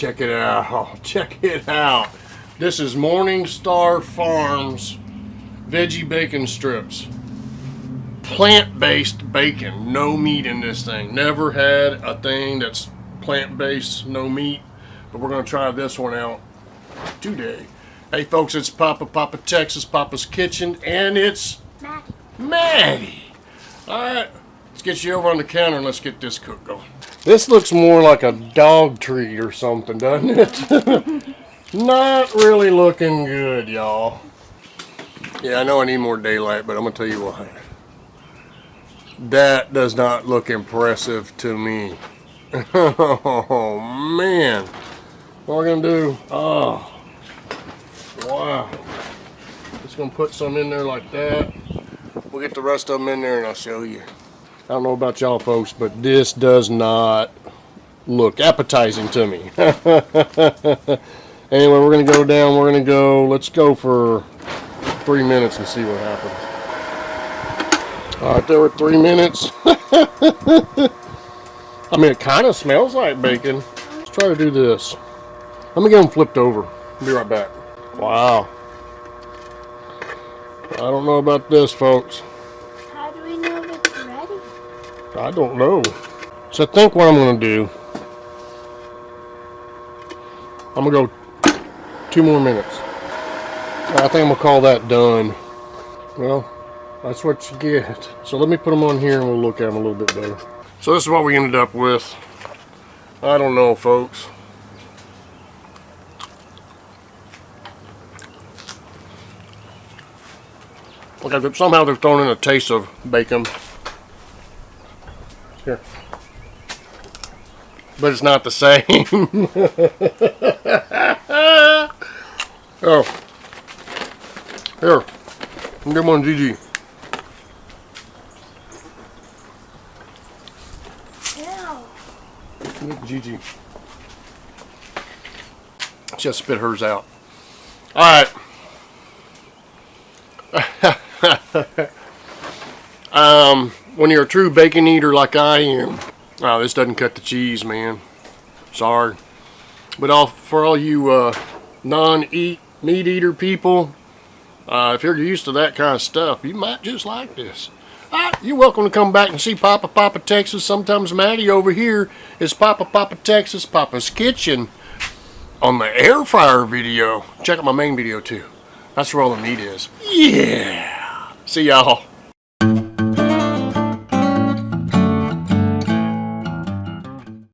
Check it out. Check it out. This is Morningstar Farms veggie bacon strips. Plant-based bacon. No meat in this thing. Never had a thing that's plant-based, no meat. But we're going to try this one out today. Hey folks, it's Papa Texas, Papa's Kitchen, and it's Maddie. Alright, let's get you over on the counter and let's get this cook going. This looks more like a dog treat or something, doesn't it? Not really looking good, y'all. Yeah, I know I need more daylight, but I'm going to tell you what. That does not look impressive to me. Oh, man. What we're going to do, oh, wow. Just going to put some in there like that. We'll get the rest of them in there and I'll show you. I don't know about y'all folks, but this does not look appetizing to me. Anyway, we're going to go down. We're going to go, let's go for 3 minutes and see what happens. All right, there were 3 minutes. I mean, it kind of smells like bacon. Let's try to do this. Let me get them flipped over. I'll be right back. Wow. I don't know about this, folks. How do we know if it's ready? I don't know. So I think what I'm going to do, I'm going to go 2 more minutes. I think I'm going to call that done. Well, that's what you get. So let me put them on here and we'll look at them a little bit better. So this is what we ended up with. I don't know, folks. Okay, somehow they've thrown in a taste of bacon. Here. But it's not the same. Oh. Here. Give one Gigi. Ew. Gigi. Just spit hers out. Alright. When you're a true bacon eater like I am, oh, this doesn't cut the cheese, man. Sorry. But for all you non-meat eater people, if you're used to that kind of stuff, you might just like this. You're welcome to come back and see Papa Texas. Sometimes Maddie over here is Papa Texas, Papa's Kitchen on the air fryer video. Check out my main video too. That's where all the meat is. Yeah. See y'all.